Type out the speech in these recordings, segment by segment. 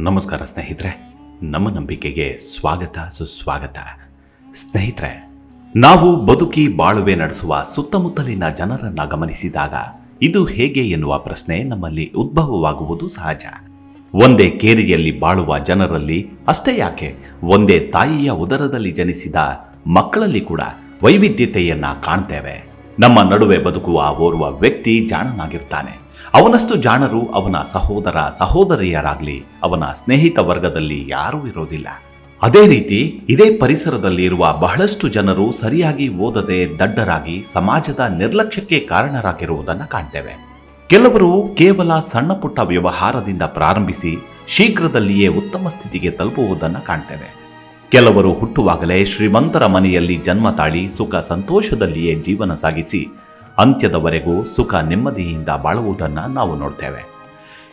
ನಮಸ್ಕಾರ ಸ್ನೇಹಿತರೆ, ನಮ್ಮ ನಂಬಿಕೆಗೆ ಸ್ವಾಗತ ಸುಸ್ವಾಗತ. ಸ್ನೇಹಿತರೆ, ನಾವು ಬದುಕಿ ಬಾಳುವೆ ನಡೆಸುವ ಸುತ್ತಮುತ್ತಲಿನ ಜನರನ್ನ ಗಮನಿಸಿದಾಗ ಇದು ಹೇಗೆ ಎನ್ನುವ ಪ್ರಶ್ನೆ ನಮ್ಮಲ್ಲಿ ಉದ್ಭವವಾಗುವುದು ಸಹಜ. ಒಂದೇ ಕೇರಿಯಲ್ಲಿ ಬಾಳುವ ಜನರಲ್ಲಿ ಅಷ್ಟೇ ಯಾಕೆ, ಒಂದೇ ತಾಯಿಯ ಉದರದಲ್ಲಿ ಜನಿಸಿದ ಮಕ್ಕಳಲ್ಲಿ ಕೂಡ ವೈವಿಧ್ಯತೆಯನ್ನ ಕಾಣ್ತೇವೆ. ನಮ್ಮ ನಡುವೆ ಬದುಕುವ ಓರ್ವ ವ್ಯಕ್ತಿ ಜಾಣನಾಗಿರ್ತಾನೆ. ಅವನಷ್ಟು ಜಾಣರು ಅವನ ಸಹೋದರ ಸಹೋದರಿಯರಾಗ್ಲಿ, ಅವನ ಸ್ನೇಹಿತ ವರ್ಗದಲ್ಲಿ ಯಾರೂ ಇರೋದಿಲ್ಲ. ಅದೇ ರೀತಿ ಇದೇ ಪರಿಸರದಲ್ಲಿ ಇರುವ ಬಹಳಷ್ಟು ಜನರು ಸರಿಯಾಗಿ ಓದದೆ ದಡ್ಡರಾಗಿ ಸಮಾಜದ ನಿರ್ಲಕ್ಷ್ಯಕ್ಕೆ ಕಾರಣರಾಗಿರುವುದನ್ನು ಕಾಣ್ತೇವೆ. ಕೆಲವರು ಕೇವಲ ಸಣ್ಣ ಪುಟ್ಟ ವ್ಯವಹಾರದಿಂದ ಪ್ರಾರಂಭಿಸಿ ಶೀಘ್ರದಲ್ಲಿಯೇ ಉತ್ತಮ ಸ್ಥಿತಿಗೆ ತಲುಪುವುದನ್ನು ಕಾಣ್ತೇವೆ. ಕೆಲವರು ಹುಟ್ಟುವಾಗಲೇ ಶ್ರೀಮಂತರ ಮನೆಯಲ್ಲಿ ಜನ್ಮ ತಾಳಿ ಸುಖ ಸಂತೋಷದಲ್ಲಿಯೇ ಜೀವನ ಸಾಗಿಸಿ ಅಂತ್ಯದವರೆಗೂ ಸುಖ ನೆಮ್ಮದಿಯಿಂದ ಬಾಳುವುದನ್ನು ನಾವು ನೋಡ್ತೇವೆ.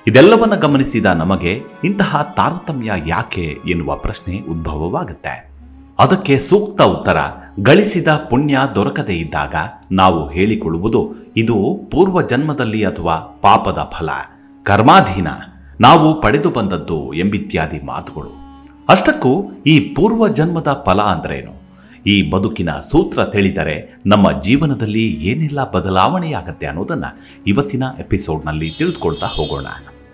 ಇದೆಲ್ಲವನ್ನು ಗಮನಿಸಿದ ನಮಗೆ ಇಂತಹ ತಾರತಮ್ಯ ಯಾಕೆ ಎನ್ನುವ ಪ್ರಶ್ನೆ ಉದ್ಭವವಾಗುತ್ತೆ. ಅದಕ್ಕೆ ಸೂಕ್ತ ಉತ್ತರ, ಗಳಿಸಿದ ಪುಣ್ಯ ದೊರಕದೇ ಇದ್ದಾಗ ನಾವು ಹೇಳಿಕೊಳ್ಳುವುದು ಇದು ಪೂರ್ವ ಜನ್ಮದಲ್ಲಿ ಅಥವಾ ಪಾಪದ ಫಲ, ಕರ್ಮಾಧೀನ, ನಾವು ಪಡೆದು ಬಂದದ್ದು ಎಂಬಿತ್ಯಾದಿ ಮಾತುಗಳು. ಅಷ್ಟಕ್ಕೂ ಈ ಪೂರ್ವ ಜನ್ಮದ ಫಲ ಅಂದ್ರೇನು? ಈ ಬದುಕಿನ ಸೂತ್ರ ತಿಳಿದರೆ ನಮ್ಮ ಜೀವನದಲ್ಲಿ ಏನೆಲ್ಲ ಬದಲಾವಣೆಯಾಗತ್ತೆ ಅನ್ನೋದನ್ನು ಇವತ್ತಿನ ಎಪಿಸೋಡ್ನಲ್ಲಿ ತಿಳಿದುಕೊಳ್ತಾ ಹೋಗೋಣ.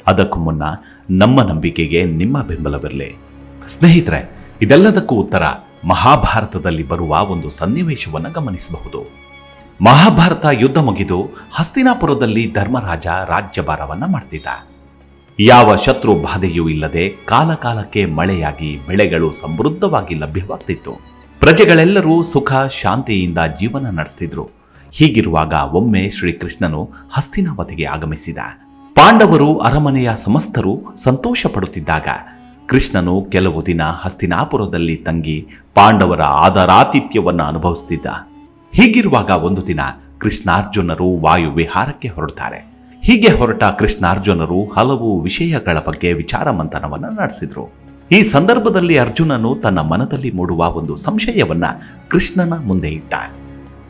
ಅದಕ್ಕೂ ಮುನ್ನ ನಮ್ಮ ನಂಬಿಕೆಗೆ ನಿಮ್ಮ ಬೆಂಬಲವಿರಲಿ. ಸ್ನೇಹಿತರೆ, ಇದೆಲ್ಲದಕ್ಕೂ ಉತ್ತರ ಮಹಾಭಾರತದಲ್ಲಿ ಬರುವ ಒಂದು ಸನ್ನಿವೇಶವನ್ನು ಗಮನಿಸಬಹುದು. ಮಹಾಭಾರತ ಯುದ್ಧ ಮುಗಿದು ಹಸ್ತಿನಾಪುರದಲ್ಲಿ ಧರ್ಮರಾಜ ರಾಜ್ಯಭಾರವನ್ನು ಮಾಡ್ತಿದ್ದ. ಯಾವ ಶತ್ರು ಬಾಧೆಯೂ ಇಲ್ಲದೆ ಕಾಲಕಾಲಕ್ಕೆ ಮಳೆಯಾಗಿ ಬೆಳೆಗಳು ಸಮೃದ್ಧವಾಗಿ ಲಭ್ಯವಾಗ್ತಿತ್ತು. ಪ್ರಜೆಗಳೆಲ್ಲರೂ ಸುಖ ಶಾಂತಿಯಿಂದ ಜೀವನ ನಡೆಸ್ತಿದ್ರು. ಹೀಗಿರುವಾಗ ಒಮ್ಮೆ ಶ್ರೀಕೃಷ್ಣನು ಹಸ್ತಿನಾವತಿಗೆ ಆಗಮಿಸಿದ. ಪಾಂಡವರು ಅರಮನೆಯ ಸಮಸ್ತರು ಸಂತೋಷ ಪಡುತ್ತಿದ್ದಾಗ ಕೃಷ್ಣನು ಕೆಲವು ದಿನ ಹಸ್ತಿನಾಪುರದಲ್ಲಿ ತಂಗಿ ಪಾಂಡವರ ಆದರಾತಿಥ್ಯವನ್ನು ಅನುಭವಿಸುತ್ತಿದ್ದ. ಹೀಗಿರುವಾಗ ಒಂದು ದಿನ ಕೃಷ್ಣಾರ್ಜುನರು ವಾಯು ವಿಹಾರಕ್ಕೆ ಹೊರಡ್ತಾರೆ. ಹೀಗೆ ಹೊರಟ ಕೃಷ್ಣಾರ್ಜುನರು ಹಲವು ವಿಷಯಗಳ ಬಗ್ಗೆ ವಿಚಾರ ಮಂಥನವನ್ನು ನಡೆಸಿದ್ರು. ಈ ಸಂದರ್ಭದಲ್ಲಿ ಅರ್ಜುನನು ತನ್ನ ಮನದಲ್ಲಿ ಮೂಡುವ ಒಂದು ಸಂಶಯವನ್ನ ಕೃಷ್ಣನ ಮುಂದೆ ಇಟ್ಟ.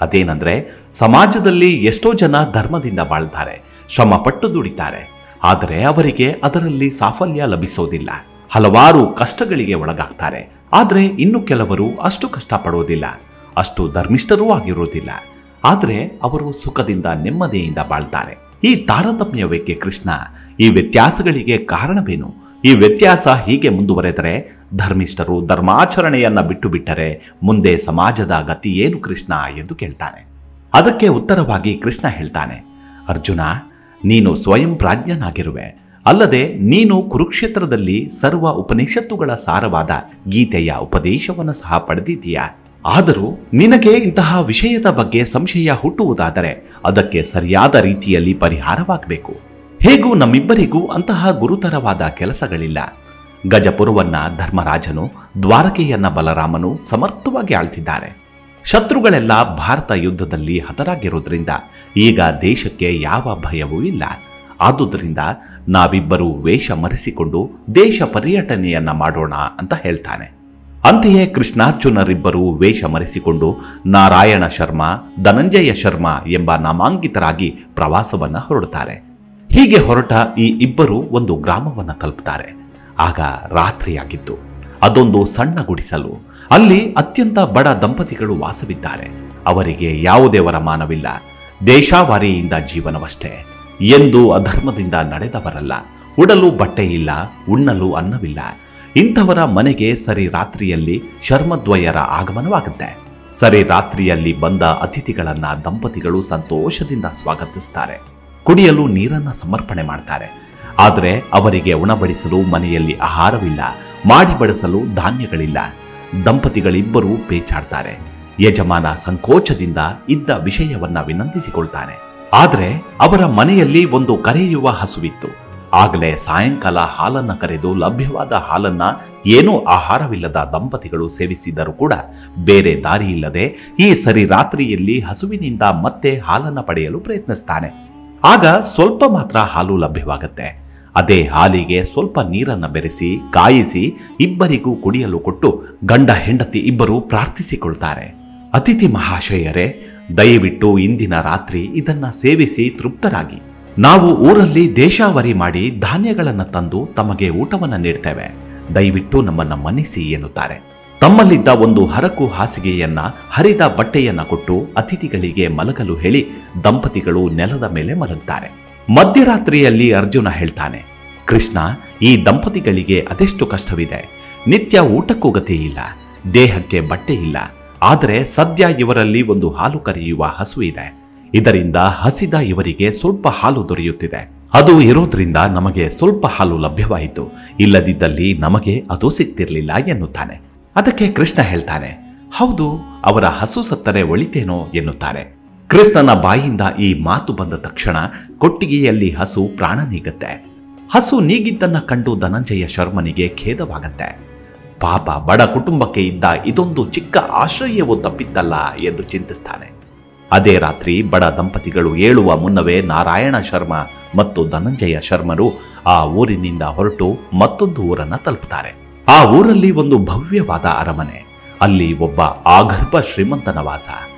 ಅದೇನೆಂದ್ರೆ, ಸಮಾಜದಲ್ಲಿ ಎಷ್ಟೋ ಜನ ಧರ್ಮದಿಂದ ಬಾಳ್ತಾರೆ, ಶ್ರಮ ಪಟ್ಟು ದುಡಿತಾರೆ, ಆದರೆ ಅವರಿಗೆ ಅದರಲ್ಲಿ ಸಾಫಲ್ಯ ಲಭಿಸೋದಿಲ್ಲ. ಹಲವಾರು ಕಷ್ಟಗಳಿಗೆ ಒಳಗಾಗ್ತಾರೆ. ಆದರೆ ಇನ್ನು ಕೆಲವರು ಅಷ್ಟು ಕಷ್ಟಪಡೋದಿಲ್ಲ, ಅಷ್ಟು ಧರ್ಮಿಷ್ಠರೂ ಆಗಿರೋದಿಲ್ಲ, ಆದರೆ ಅವರು ಸುಖದಿಂದ ನೆಮ್ಮದಿಯಿಂದ ಬಾಳ್ತಾರೆ. ಈ ತಾರತಮ್ಯವೇಕೆ ಕೃಷ್ಣ? ಈ ವ್ಯತ್ಯಾಸಗಳಿಗೆ ಕಾರಣವೇನು? ಈ ವ್ಯತ್ಯಾಸ ಹೀಗೆ ಮುಂದುವರೆದರೆ ಧರ್ಮಿಷ್ಠರು ಧರ್ಮಾಚರಣೆಯನ್ನ ಬಿಟ್ಟು ಬಿಟ್ಟರೆ ಮುಂದೆ ಸಮಾಜದ ಗತಿ ಏನು ಕೃಷ್ಣ ಎಂದು ಕೇಳ್ತಾನೆ. ಅದಕ್ಕೆ ಉತ್ತರವಾಗಿ ಕೃಷ್ಣ ಹೇಳ್ತಾನೆ, ಅರ್ಜುನ, ನೀನು ಸ್ವಯಂ ಪ್ರಾಜ್ಞನಾಗಿರುವೆ. ಅಲ್ಲದೆ ನೀನು ಕುರುಕ್ಷೇತ್ರದಲ್ಲಿ ಸರ್ವ ಉಪನಿಷತ್ತುಗಳ ಸಾರವಾದ ಗೀತೆಯ ಉಪದೇಶವನ್ನು ಸಹ ಪಡೆದಿದ್ದೀಯಾ. ಆದರೂ ನಿನಗೆ ಇಂತಹ ವಿಷಯದ ಬಗ್ಗೆ ಸಂಶಯ ಹುಟ್ಟುವುದಾದರೆ ಅದಕ್ಕೆ ಸರಿಯಾದ ರೀತಿಯಲ್ಲಿ ಪರಿಹಾರವಾಗಬೇಕು. ಹೇಗೂ ನಮ್ಮಿಬ್ಬರಿಗೂ ಅಂತಹ ಗುರುತರವಾದ ಕೆಲಸಗಳಿಲ್ಲ. ಗಜಪುರವನ್ನ ಧರ್ಮರಾಜನು, ದ್ವಾರಕೆಯನ್ನ ಬಲರಾಮನು ಸಮರ್ಥವಾಗಿ ಆಳ್ತಿದ್ದಾರೆ. ಶತ್ರುಗಳೆಲ್ಲ ಭಾರತ ಯುದ್ಧದಲ್ಲಿ ಹತರಾಗಿರೋದ್ರಿಂದ ಈಗ ದೇಶಕ್ಕೆ ಯಾವ ಭಯವೂ ಇಲ್ಲ. ಆದುದರಿಂದ ನಾವಿಬ್ಬರೂ ವೇಷ ಮರೆಸಿಕೊಂಡು ದೇಶ ಪರ್ಯಟನೆಯನ್ನ ಮಾಡೋಣ ಅಂತ ಹೇಳ್ತಾನೆ. ಅಂತೆಯೇ ಕೃಷ್ಣಾರ್ಜುನರಿಬ್ಬರೂ ವೇಷ ಮರೆಸಿಕೊಂಡು ನಾರಾಯಣ ಶರ್ಮ, ಧನಂಜಯ ಶರ್ಮ ಎಂಬ ನಾಮಾಂಕಿತರಾಗಿ ಪ್ರವಾಸವನ್ನ ಹೊರಡುತ್ತಾರೆ. ಹೀಗೆ ಹೊರಟ ಈ ಇಬ್ಬರು ಒಂದು ಗ್ರಾಮವನ್ನು ತಲುಪುತ್ತಾರೆ. ಆಗ ರಾತ್ರಿಯಾಗಿತ್ತು. ಅದೊಂದು ಸಣ್ಣ ಗುಡಿಸಲು. ಅಲ್ಲಿ ಅತ್ಯಂತ ಬಡ ದಂಪತಿಗಳು ವಾಸವಿದ್ದಾರೆ. ಅವರಿಗೆ ಯಾವುದೇ ವರಮಾನವಿಲ್ಲ, ದೇಶಾವಾರಿಯಿಂದ ಜೀವನವಷ್ಟೇ. ಎಂದು ಅಧರ್ಮದಿಂದ ನಡೆದವರಲ್ಲ. ಉಡಲು ಬಟ್ಟೆ ಇಲ್ಲ, ಉಣ್ಣಲು ಅನ್ನವಿಲ್ಲ. ಇಂಥವರ ಮನೆಗೆ ಸರಿ ರಾತ್ರಿಯಲ್ಲಿ ಶರ್ಮದ್ವಯರ ಆಗಮನವಾಗುತ್ತೆ. ಸರಿ ರಾತ್ರಿಯಲ್ಲಿ ಬಂದ ಅತಿಥಿಗಳನ್ನ ದಂಪತಿಗಳು ಸಂತೋಷದಿಂದ ಸ್ವಾಗತಿಸ್ತಾರೆ. ಕುಡಿಯಲು ನೀರನ್ನ ಸಮರ್ಪಣೆ ಮಾಡ್ತಾರೆ. ಆದರೆ ಅವರಿಗೆ ಉಣಬಡಿಸಲು ಮನೆಯಲ್ಲಿ ಆಹಾರವಿಲ್ಲ, ಮಾಡಿ ಬಡಿಸಲು ಧಾನ್ಯಗಳಿಲ್ಲ. ದಂಪತಿಗಳಿಬ್ಬರೂ ಪೇಚಾಡ್ತಾರೆ. ಯಜಮಾನ ಸಂಕೋಚದಿಂದ ಇದ್ದ ವಿಷಯವನ್ನ ವಿನಂತಿಸಿಕೊಳ್ತಾನೆ. ಆದರೆ ಅವರ ಮನೆಯಲ್ಲಿ ಒಂದು ಕರೆಯುವ ಹಸುವಿತ್ತು. ಆಗಲೇ ಸಾಯಂಕಾಲ ಹಾಲನ್ನ ಕರೆದು ಲಭ್ಯವಾದ ಹಾಲನ್ನ ಏನೂ ಆಹಾರವಿಲ್ಲದ ದಂಪತಿಗಳು ಸೇವಿಸಿದರೂ ಕೂಡ ಬೇರೆ ದಾರಿ ಇಲ್ಲದೆ ಈ ಸರಿ ರಾತ್ರಿಯಲ್ಲಿ ಹಸುವಿನಿಂದ ಮತ್ತೆ ಹಾಲನ್ನ ಪಡೆಯಲು ಪ್ರಯತ್ನಿಸ್ತಾನೆ. ಆಗ ಸ್ವಲ್ಪ ಮಾತ್ರ ಹಾಲು ಲಭ್ಯವಾಗುತ್ತೆ. ಅದೇ ಹಾಲಿಗೆ ಸ್ವಲ್ಪ ನೀರನ್ನು ಬೆರೆಸಿ ಕಾಯಿಸಿ ಇಬ್ಬರಿಗೂ ಕುಡಿಯಲು ಕೊಟ್ಟು ಗಂಡ ಹೆಂಡತಿ ಇಬ್ಬರು ಪ್ರಾರ್ಥಿಸಿಕೊಳ್ತಾರೆ. ಅತಿಥಿ ಮಹಾಶಯರೇ, ದಯವಿಟ್ಟು ಇಂದಿನ ರಾತ್ರಿ ಇದನ್ನ ಸೇವಿಸಿ ತೃಪ್ತರಾಗಿ. ನಾವು ಊರಲ್ಲಿ ದೇಶಾವರಿ ಮಾಡಿ ಧಾನ್ಯಗಳನ್ನು ತಂದು ತಮಗೆ ಊಟವನ್ನು ನೀಡ್ತೇವೆ, ದಯವಿಟ್ಟು ನಮ್ಮನ್ನು ಮನ್ನಿಸಿ ಎನ್ನುತ್ತಾರೆ. ತಮ್ಮಲ್ಲಿದ್ದ ಒಂದು ಹರಕು ಹಾಸಿಗೆಯನ್ನ ಹರಿದ ಬಟ್ಟೆಯನ್ನ ಕೊಟ್ಟು ಅತಿಥಿಗಳಿಗೆ ಮಲಗಲು ಹೇಳಿ ದಂಪತಿಗಳು ನೆಲದ ಮೇಲೆ ಮಲಗುತ್ತಾರೆ. ಮಧ್ಯರಾತ್ರಿಯಲ್ಲಿ ಅರ್ಜುನ ಹೇಳ್ತಾನೆ, ಕೃಷ್ಣ, ಈ ದಂಪತಿಗಳಿಗೆ ಅದೆಷ್ಟು ಕಷ್ಟವಿದೆ. ನಿತ್ಯ ಊಟಕ್ಕೂ ಗತಿ ಇಲ್ಲ, ದೇಹಕ್ಕೆ ಬಟ್ಟೆ ಇಲ್ಲ. ಆದರೆ ಸದ್ಯ ಇವರಲ್ಲಿ ಒಂದು ಹಾಲು ಕರೆಯುವ ಹಸು ಇದೆ. ಇದರಿಂದ ಹಸಿದ ಇವರಿಗೆ ಸ್ವಲ್ಪ ಹಾಲು ದೊರೆಯುತ್ತಿದೆ. ಅದು ಇರೋದ್ರಿಂದ ನಮಗೆ ಸ್ವಲ್ಪ ಹಾಲು ಲಭ್ಯವಾಯಿತು, ಇಲ್ಲದಿದ್ದಲ್ಲಿ ನಮಗೆ ಅದು ಸಿಗ್ತಿರ್ಲಿಲ್ಲ ಎನ್ನುತ್ತಾನೆ. ಅದಕ್ಕೆ ಕೃಷ್ಣ ಹೇಳ್ತಾನೆ, ಹೌದು, ಅವರ ಹಸು ಸತ್ತರೆ ಒಳಿತೇನೋ ಎನ್ನುತ್ತಾರೆ. ಕೃಷ್ಣನ ಬಾಯಿಂದ ಈ ಮಾತು ಬಂದ ತಕ್ಷಣ ಕೊಟ್ಟಿಗೆಯಲ್ಲಿ ಹಸು ಪ್ರಾಣ ನೀಗುತ್ತೆ. ಹಸು ನೀಗಿದ್ದನ್ನ ಕಂಡು ಧನಂಜಯ ಶರ್ಮನಿಗೆ ಖೇದವಾಗತ್ತೆ. ಪಾಪ, ಬಡ ಕುಟುಂಬಕ್ಕೆ ಇದ್ದ ಇದೊಂದು ಚಿಕ್ಕ ಆಶ್ರಯವೂ ತಪ್ಪಿತ್ತಲ್ಲ ಎಂದು ಚಿಂತಿಸ್ತಾನೆ. ಅದೇ ರಾತ್ರಿ ಬಡ ದಂಪತಿಗಳು ಏಳುವ ಮುನ್ನವೇ ನಾರಾಯಣ ಶರ್ಮ ಮತ್ತು ಧನಂಜಯ ಶರ್ಮರು ಆ ಊರಿನಿಂದ ಹೊರಟು ಮತ್ತೊಂದು ಊರನ್ನ ತಲುಪುತ್ತಾರೆ. ಆ ಊರಲ್ಲಿ ಒಂದು ಭವ್ಯವಾದ ಅರಮನೆ. ಅಲ್ಲಿ ಒಬ್ಬ ಆಗರ್ಭ ಶ್ರೀಮಂತನ ವಾಸ.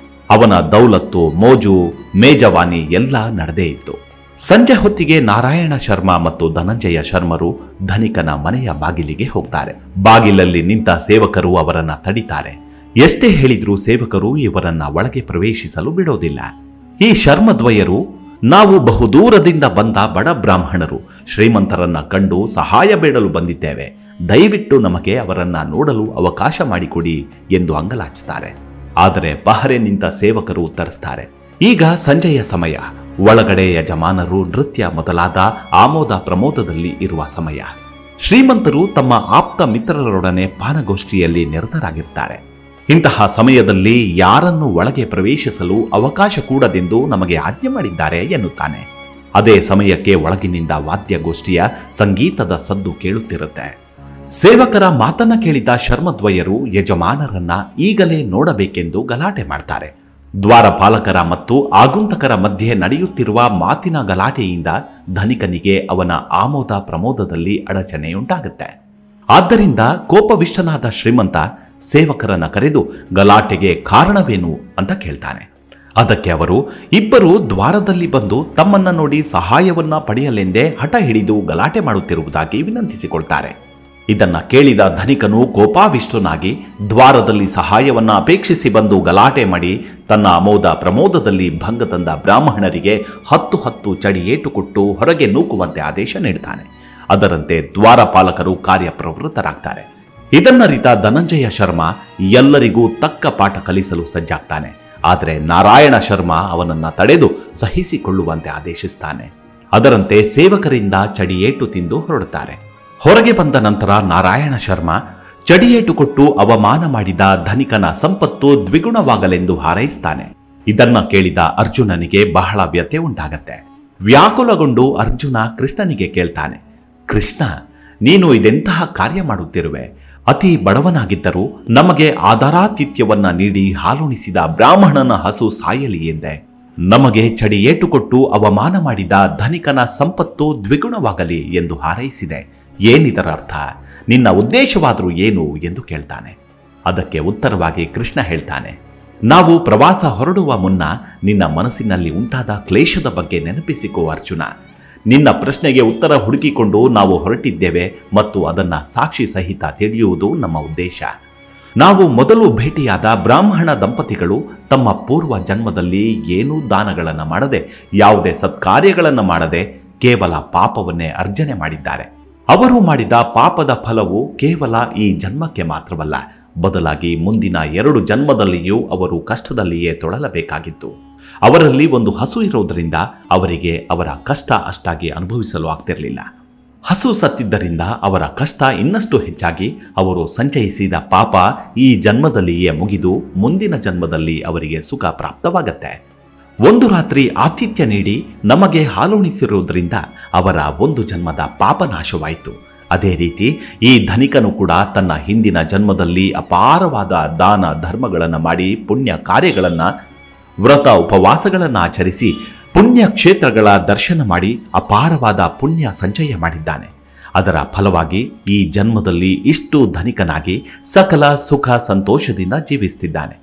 ಅವನ ದೌಲತ್ತು, ಮೋಜು, ಮೇಜವಾನಿ ಎಲ್ಲ ನಡೆದೇ ಇತ್ತು. ಸಂಜೆ ಹೊತ್ತಿಗೆ ನಾರಾಯಣ ಶರ್ಮ ಮತ್ತು ಧನಂಜಯ ಶರ್ಮರು ಧನಿಕನ ಮನೆಯ ಬಾಗಿಲಿಗೆ ಹೋಗ್ತಾರೆ. ಬಾಗಿಲಲ್ಲಿ ನಿಂತ ಸೇವಕರು ಅವರನ್ನ ತಡಿತಾರೆ. ಎಷ್ಟೇ ಹೇಳಿದ್ರೂ ಸೇವಕರು ಇವರನ್ನ ಒಳಗೆ ಪ್ರವೇಶಿಸಲು ಬಿಡೋದಿಲ್ಲ. ಈ ಶರ್ಮದ್ವಯರು, ನಾವು ಬಹುದೂರದಿಂದ ಬಂದ ಬಡ ಬ್ರಾಹ್ಮಣರು, ಶ್ರೀಮಂತರನ್ನ ಕಂಡು ಸಹಾಯ ಬೇಡಲು ಬಂದಿದ್ದೇವೆ, ದಯವಿಟ್ಟು ನಮಗೆ ಅವರನ್ನ ನೋಡಲು ಅವಕಾಶ ಮಾಡಿಕೊಡಿ ಎಂದು ಅಂಗಲಾಚುತ್ತಾರೆ. ಆದರೆ ಪಹರೆ ನಿಂತ ಸೇವಕರು ಉತ್ತರಿಸ್ತಾರೆ, ಈಗ ಸಂಜೆಯ ಸಮಯ, ಒಳಗಡೆ ಯಜಮಾನರು ನೃತ್ಯ ಮೊದಲಾದ ಆಮೋದ ಪ್ರಮೋದದಲ್ಲಿ ಇರುವ ಸಮಯ. ಶ್ರೀಮಂತರು ತಮ್ಮ ಆಪ್ತ ಮಿತ್ರರೊಡನೆ ಪಾನಗೋಷ್ಠಿಯಲ್ಲಿ ನಿರತರಾಗಿರ್ತಾರೆ. ಇಂತಹ ಸಮಯದಲ್ಲಿ ಯಾರನ್ನು ಒಳಗೆ ಪ್ರವೇಶಿಸಲು ಅವಕಾಶ ಕೂಡದೆಂದು ನಮಗೆ ಆಜ್ಞೆ ಮಾಡಿದ್ದಾರೆ ಎನ್ನುತ್ತಾನೆ. ಅದೇ ಸಮಯಕ್ಕೆ ಒಳಗಿನಿಂದ ವಾದ್ಯಗೋಷ್ಠಿಯ ಸಂಗೀತದ ಸದ್ದು ಕೇಳುತ್ತಿರುತ್ತೆ. ಸೇವಕರ ಮಾತನ್ನ ಕೇಳಿದ ಶರ್ಮದ್ವಯರು ಯಜಮಾನರನ್ನ ಈಗಲೇ ನೋಡಬೇಕೆಂದು ಗಲಾಟೆ ಮಾಡ್ತಾರೆ. ದ್ವಾರಪಾಲಕರ ಮತ್ತು ಆಗುಂತಕರ ಮಧ್ಯೆ ನಡೆಯುತ್ತಿರುವ ಮಾತಿನ ಗಲಾಟೆಯಿಂದ ಧನಿಕನಿಗೆ ಅವನ ಆಮೋದ ಪ್ರಮೋದದಲ್ಲಿ ಅಡಚಣೆಯುಂಟಾಗುತ್ತೆ. ಆದ್ದರಿಂದ ಕೋಪವಿಷ್ಟನಾದ ಶ್ರೀಮಂತ ಸೇವಕರನ್ನ ಕರೆದು ಗಲಾಟೆಗೆ ಕಾರಣವೇನು ಅಂತ ಕೇಳ್ತಾನೆ. ಅದಕ್ಕೆ ಅವರು ಇಬ್ಬರು ದ್ವಾರದಲ್ಲಿ ಬಂದು ತಮ್ಮನ್ನ ನೋಡಿ ಸಹಾಯವನ್ನ ಪಡೆಯಲೆಂದೇ ಹಠ ಹಿಡಿದು ಗಲಾಟೆ ಮಾಡುತ್ತಿರುವುದಾಗಿ ವಿನಂತಿಸಿಕೊಳ್ತಾರೆ. ಇದನ್ನ ಕೇಳಿದ ಧನಿಕನು ಕೋಪಾವಿಷ್ಟನಾಗಿ ದ್ವಾರದಲ್ಲಿ ಸಹಾಯವನ್ನ ಅಪೇಕ್ಷಿಸಿ ಬಂದು ಗಲಾಟೆ ಮಾಡಿ ತನ್ನ ಅಮೋದ ಪ್ರಮೋದದಲ್ಲಿ ಭಂಗ ತಂದ ಬ್ರಾಹ್ಮಣರಿಗೆ 10 ಚಡಿಯೇಟು ಕೊಟ್ಟು ಹೊರಗೆ ನೂಕುವಂತೆ ಆದೇಶ ನೀಡುತ್ತಾನೆ. ಅದರಂತೆ ದ್ವಾರಪಾಲಕರು ಕಾರ್ಯಪ್ರವೃತ್ತರಾಗ್ತಾರೆ. ಇದನ್ನರಿತ ಧನಂಜಯ ಶರ್ಮ ಎಲ್ಲರಿಗೂ ತಕ್ಕ ಪಾಠ ಕಲಿಸಲು ಸಜ್ಜಾಗ್ತಾನೆ. ಆದರೆ ನಾರಾಯಣ ಶರ್ಮ ಅವನನ್ನ ತಡೆದು ಸಹಿಸಿಕೊಳ್ಳುವಂತೆ ಆದೇಶಿಸ್ತಾನೆ. ಅದರಂತೆ ಸೇವಕರಿಂದ ಚಡಿಯೇಟು ತಿಂದು ಹೊರಡುತ್ತಾರೆ. ಹೊರಗೆ ಬಂದ ನಂತರ ನಾರಾಯಣ ಶರ್ಮ ಚಡಿಯೇಟು ಕೊಟ್ಟು ಅವಮಾನ ಮಾಡಿದ ಧನಿಕನ ಸಂಪತ್ತು ದ್ವಿಗುಣವಾಗಲೆಂದು ಹಾರೈಸ್ತಾನೆ. ಇದನ್ನ ಕೇಳಿದ ಅರ್ಜುನನಿಗೆ ಬಹಳ ವ್ಯಥೆ ಉಂಟಾಗತ್ತೆ. ವ್ಯಾಕುಲಗೊಂಡು ಅರ್ಜುನ ಕೃಷ್ಣನಿಗೆ ಕೇಳ್ತಾನೆ, ಕೃಷ್ಣ, ನೀನು ಇದೆಂತಹ ಕಾರ್ಯ ಮಾಡುತ್ತಿರುವೆ? ಅತಿ ಬಡವನಾಗಿದ್ದರೂ ನಮಗೆ ಆಧಾರಾತಿಥ್ಯವನ್ನ ನೀಡಿ ಹಾಲುಣಿಸಿದ ಬ್ರಾಹ್ಮಣನ ಹಸು ಸಾಯಲಿ ಎಂದೆ. ನಮಗೆ ಚಡಿಯೇಟು ಕೊಟ್ಟು ಅವಮಾನ ಮಾಡಿದ ಧನಿಕನ ಸಂಪತ್ತು ದ್ವಿಗುಣವಾಗಲಿ ಎಂದು ಹಾರೈಸಿದೆ. ಏನಿದರ ಅರ್ಥ? ನಿನ್ನ ಉದ್ದೇಶವಾದರೂ ಏನು ಎಂದು ಕೇಳ್ತಾನೆ. ಅದಕ್ಕೆ ಉತ್ತರವಾಗಿ ಕೃಷ್ಣ ಹೇಳ್ತಾನೆ, ನಾವು ಪ್ರವಾಸ ಹೊರಡುವ ಮುನ್ನ ನಿನ್ನ ಮನಸ್ಸಿನಲ್ಲಿ ಉಂಟಾದ ಕ್ಲೇಶದ ಬಗ್ಗೆ ನೆನಪಿಸಿಕೋ ಅರ್ಜುನ. ನಿನ್ನ ಪ್ರಶ್ನೆಗೆ ಉತ್ತರ ಹುಡುಕಿಕೊಂಡು ನಾವು ಹೊರಟಿದ್ದೇವೆ ಮತ್ತು ಅದನ್ನ ಸಾಕ್ಷಿ ಸಹಿತ ತಿಳಿಯುವುದು ನಮ್ಮ ಉದ್ದೇಶ. ನಾವು ಮೊದಲು ಭೇಟಿಯಾದ ಬ್ರಾಹ್ಮಣ ದಂಪತಿಗಳು ತಮ್ಮ ಪೂರ್ವ ಜನ್ಮದಲ್ಲಿ ಏನೂ ದಾನಗಳನ್ನು ಮಾಡದೆ, ಯಾವುದೇ ಸತ್ಕಾರ್ಯಗಳನ್ನು ಮಾಡದೆ ಕೇವಲ ಪಾಪವನ್ನೇ ಅರ್ಜನೆ ಮಾಡಿದ್ದಾರೆ. ಅವರು ಮಾಡಿದ ಪಾಪದ ಫಲವು ಕೇವಲ ಈ ಜನ್ಮಕ್ಕೆ ಮಾತ್ರವಲ್ಲ, ಬದಲಾಗಿ ಮುಂದಿನ 2 ಜನ್ಮದಲ್ಲಿಯೂ ಅವರು ಕಷ್ಟದಲ್ಲಿಯೇ ತೊಳಲಬೇಕಾಗಿತ್ತು. ಅವರಲ್ಲಿ ಒಂದು ಹಸು ಇರೋದರಿಂದ ಅವರಿಗೆ ಅವರ ಕಷ್ಟ ಅಷ್ಟಾಗಿ ಅನುಭವಿಸಲು ಆಗ್ತಿರಲಿಲ್ಲ. ಹಸು ಸತ್ತಿದ್ದರಿಂದ ಅವರ ಕಷ್ಟ ಇನ್ನಷ್ಟು ಹೆಚ್ಚಾಗಿ ಅವರು ಸಂಚಯಿಸಿದ ಪಾಪ ಈ ಜನ್ಮದಲ್ಲಿಯೇ ಮುಗಿದು ಮುಂದಿನ ಜನ್ಮದಲ್ಲಿ ಅವರಿಗೆ ಸುಖ ಪ್ರಾಪ್ತವಾಗತ್ತೆ. ಒಂದು ರಾತ್ರಿ ಆತಿಥ್ಯ ನೀಡಿ ನಮಗೆ ಹಾಲುಣಿಸಿರುವುದರಿಂದ ಅವರ ಒಂದು ಜನ್ಮದ ಪಾಪನಾಶವಾಯಿತು. ಅದೇ ರೀತಿ ಈ ಧನಿಕನು ಕೂಡ ತನ್ನ ಹಿಂದಿನ ಜನ್ಮದಲ್ಲಿ ಅಪಾರವಾದ ದಾನ ಧರ್ಮಗಳನ್ನು ಮಾಡಿ, ಪುಣ್ಯ ಕಾರ್ಯಗಳನ್ನು, ವ್ರತ ಉಪವಾಸಗಳನ್ನು ಆಚರಿಸಿ, ಪುಣ್ಯ ಕ್ಷೇತ್ರಗಳ ದರ್ಶನ ಮಾಡಿ ಅಪಾರವಾದ ಪುಣ್ಯ ಸಂಚಯ ಮಾಡಿದ್ದಾನೆ. ಅದರ ಫಲವಾಗಿ ಈ ಜನ್ಮದಲ್ಲಿ ಇಷ್ಟು ಧನಿಕನಾಗಿ ಸಕಲ ಸುಖ ಸಂತೋಷದಿಂದ ಜೀವಿಸುತ್ತಿದ್ದಾನೆ.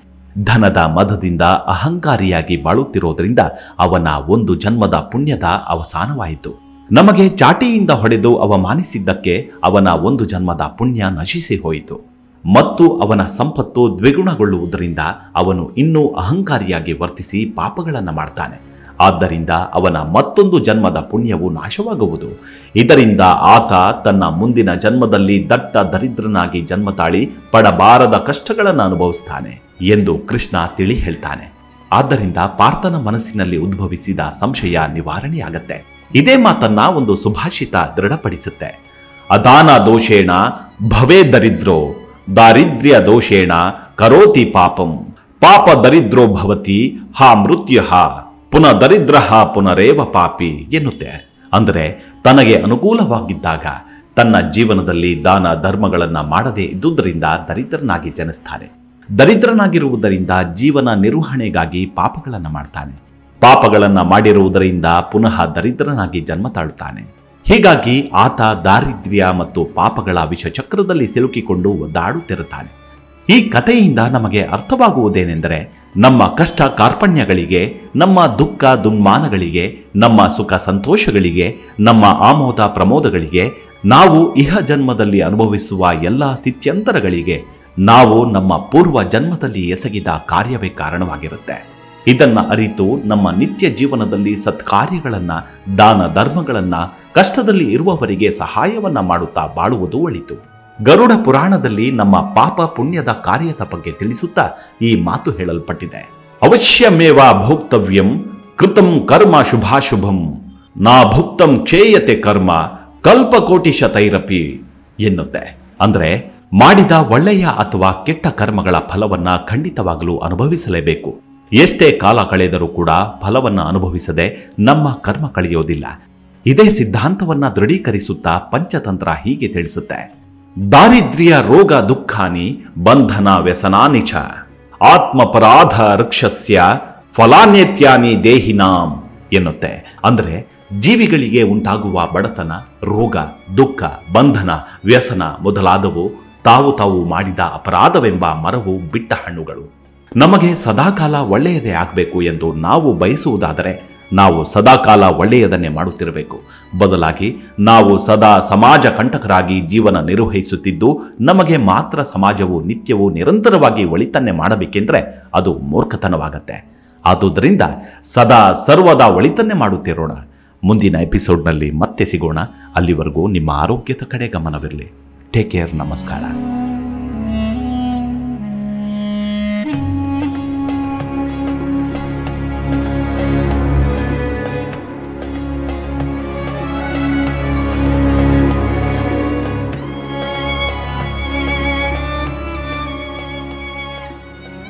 ಧನದ ಮದದಿಂದ ಅಹಂಕಾರಿಯಾಗಿ ಬಾಳುತ್ತಿರೋದ್ರಿಂದ ಅವನ ಒಂದು ಜನ್ಮದ ಪುಣ್ಯದ ಅವಸಾನವಾಯಿತು. ನಮಗೆ ಚಾಟಿಯಿಂದ ಹೊಡೆದು ಅವಮಾನಿಸಿದ್ದಕ್ಕೆ ಅವನ ಒಂದು ಜನ್ಮದ ಪುಣ್ಯ ನಶಿಸಿ ಹೋಯಿತು ಮತ್ತು ಅವನ ಸಂಪತ್ತು ದ್ವಿಗುಣಗೊಳ್ಳುವುದರಿಂದ ಅವನು ಇನ್ನೂ ಅಹಂಕಾರಿಯಾಗಿ ವರ್ತಿಸಿ ಪಾಪಗಳನ್ನು ಮಾಡ್ತಾನೆ. ಆದ್ದರಿಂದ ಅವನ ಮತ್ತೊಂದು ಜನ್ಮದ ಪುಣ್ಯವು ನಾಶವಾಗುವುದು. ಇದರಿಂದ ಆತ ತನ್ನ ಮುಂದಿನ ಜನ್ಮದಲ್ಲಿ ದಟ್ಟ ದರಿದ್ರನಾಗಿ ಜನ್ಮ ತಾಳಿ ಪಡಬಾರದ ಕಷ್ಟಗಳನ್ನು ಅನುಭವಿಸ್ತಾನೆ ಎಂದು ಕೃಷ್ಣ ತಿಳಿ ಹೇಳ್ತಾನೆ. ಆದ್ದರಿಂದ ಪಾರ್ಥನ ಮನಸ್ಸಿನಲ್ಲಿ ಉದ್ಭವಿಸಿದ ಸಂಶಯ ನಿವಾರಣೆಯಾಗತ್ತೆ. ಇದೇ ಮಾತನ್ನ ಒಂದು ಸುಭಾಷಿತ ದೃಢಪಡಿಸುತ್ತೆ. ಅದಾನ ದೋಷೇಣ ಭವೇ ದರಿದ್ರೋ ದಾರಿದ್ರ್ಯ ದೋಷೇಣ ಕರೋತಿ ಪಾಪಂ ಪಾಪ ದರಿದ್ರೋ ಭವತಿ ಹಾ ಮೃತ್ಯು ಪುನಃ ದರಿದ್ರ ಪುನರೇವ ಪಾಪಿ ಎನ್ನುತ್ತೆ. ಅಂದರೆ ತನಗೆ ಅನುಕೂಲವಾಗಿದ್ದಾಗ ತನ್ನ ಜೀವನದಲ್ಲಿ ದಾನ ಧರ್ಮಗಳನ್ನು ಮಾಡದೇ ಇದ್ದುದರಿಂದ ದರಿದ್ರನಾಗಿ ಜನಿಸ್ತಾನೆ. ದರಿದ್ರನಾಗಿರುವುದರಿಂದ ಜೀವನ ನಿರ್ವಹಣೆಗಾಗಿ ಪಾಪಗಳನ್ನು ಮಾಡ್ತಾನೆ. ಪಾಪಗಳನ್ನು ಮಾಡಿರುವುದರಿಂದ ಪುನಃ ದರಿದ್ರನಾಗಿ ಜನ್ಮ ತಾಳುತ್ತಾನೆ. ಹೀಗಾಗಿ ಆತ ದಾರಿದ್ರ್ಯ ಮತ್ತು ಪಾಪಗಳ ವಿಷಚಕ್ರದಲ್ಲಿ ಸಿಲುಕಿಕೊಂಡು ಒದ್ದಾಡುತ್ತಿರುತ್ತಾನೆ. ಈ ಕಥೆಯಿಂದ ನಮಗೆ ಅರ್ಥವಾಗುವುದೇನೆಂದರೆ, ನಮ್ಮ ಕಷ್ಟ ಕಾರ್ಪಣ್ಯಗಳಿಗೆ, ನಮ್ಮ ದುಃಖ ದುಮ್ಮಾನಗಳಿಗೆ, ನಮ್ಮ ಸುಖ ಸಂತೋಷಗಳಿಗೆ, ನಮ್ಮ ಆಮೋದ ಪ್ರಮೋದಗಳಿಗೆ, ನಾವು ಇಹ ಜನ್ಮದಲ್ಲಿ ಅನುಭವಿಸುವ ಎಲ್ಲ ಸ್ಥಿತ್ಯಂತರಗಳಿಗೆ ನಾವು ನಮ್ಮ ಪೂರ್ವ ಜನ್ಮದಲ್ಲಿ ಎಸಗಿದ ಕಾರ್ಯವೇ ಕಾರಣವಾಗಿರುತ್ತೆ. ಇದನ್ನ ಅರಿತು ನಮ್ಮ ನಿತ್ಯ ಜೀವನದಲ್ಲಿ ಸತ್ಕಾರ್ಯಗಳನ್ನ, ದಾನ ಧರ್ಮಗಳನ್ನ, ಕಷ್ಟದಲ್ಲಿ ಇರುವವರಿಗೆ ಸಹಾಯವನ್ನ ಮಾಡುತ್ತಾ ಬಾಳುವುದು ಒಳಿತು. ಗರುಡ ಪುರಾಣದಲ್ಲಿ ನಮ್ಮ ಪಾಪ ಪುಣ್ಯದ ಕಾರ್ಯದ ಬಗ್ಗೆ ತಿಳಿಸುತ್ತಾ ಈ ಮಾತು ಹೇಳಲ್ಪಟ್ಟಿದೆ. ಅವಶ್ಯಮೇವ ಭೋಕ್ತವ್ಯಂ ಕೃತಂ ಕರ್ಮ ಶುಭಾಶುಭಂ ನಾ ಭುಕ್ತಂ ಕ್ಷೇಯತೆ ಕರ್ಮ ಕಲ್ಪಕೋಟಿ ಶತೈರಪಿ ಎನ್ನುತ್ತೆ. ಅಂದ್ರೆ ಮಾಡಿದ ಒಳ್ಳೆಯ ಅಥವಾ ಕೆಟ್ಟ ಕರ್ಮಗಳ ಫಲವನ್ನ ಖಂಡಿತವಾಗಲೂ ಅನುಭವಿಸಲೇಬೇಕು. ಎಷ್ಟೇ ಕಾಲ ಕಳೆದರೂ ಕೂಡ ಫಲವನ್ನ ಅನುಭವಿಸದೆ ನಮ್ಮ ಕರ್ಮ ಕಳೆಯೋದಿಲ್ಲ. ಇದೇ ಸಿದ್ಧಾಂತವನ್ನ ದೃಢೀಕರಿಸುತ್ತಾ ಪಂಚತಂತ್ರ ಹೀಗೆ ತಿಳಿಸುತ್ತೆ. ದಾರಿದ್ರ್ಯ ರೋಗ ದುಃಖಾನಿ ಬಂಧನ ವ್ಯಸನಾನಿ ಚ ಆತ್ಮಪರಾಧ ವೃಕ್ಷಸ್ಯ ಫಲಾನ್ಯತ್ಯಾನಿ ದೇಹಿನಾಂ ಎನ್ನುತ್ತೆ. ಅಂದರೆ ಜೀವಿಗಳಿಗೆ ಉಂಟಾಗುವ ಬಡತನ, ರೋಗ, ದುಃಖ, ಬಂಧನ, ವ್ಯಸನ ಮೊದಲಾದವು ತಾವು ಮಾಡಿದ ಅಪರಾಧವೆಂಬ ಮರವು ಬಿಟ್ಟ ಹಣ್ಣುಗಳು. ನಮಗೆ ಸದಾಕಾಲ ಒಳ್ಳೆಯದೇ ಆಗಬೇಕು ಎಂದು ನಾವು ಬಯಸುವುದಾದರೆ ನಾವು ಸದಾಕಾಲ ಒಳ್ಳೆಯದನ್ನೇ ಮಾಡುತ್ತಿರಬೇಕು. ಬದಲಾಗಿ ನಾವು ಸದಾ ಸಮಾಜ ಕಂಟಕರಾಗಿ ಜೀವನ ನಿರ್ವಹಿಸುತ್ತಿದ್ದು ನಮಗೆ ಮಾತ್ರ ಸಮಾಜವು ನಿತ್ಯವೂ ನಿರಂತರವಾಗಿ ಒಳಿತನ್ನೇ ಮಾಡಬೇಕೆಂದರೆ ಅದು ಮೂರ್ಖತನವಾಗತ್ತೆ. ಆದುದರಿಂದ ಸದಾ ಸರ್ವದಾ ಒಳಿತನ್ನೇ ಮಾಡುತ್ತಿರೋಣ. ಮುಂದಿನ ಎಪಿಸೋಡ್ನಲ್ಲಿ ಮತ್ತೆ ಸಿಗೋಣ. ಅಲ್ಲಿವರೆಗೂ ನಿಮ್ಮ ಆರೋಗ್ಯದ ಕಡೆ ಗಮನವಿರಲಿ. Take care. ನಮಸ್ಕಾರ.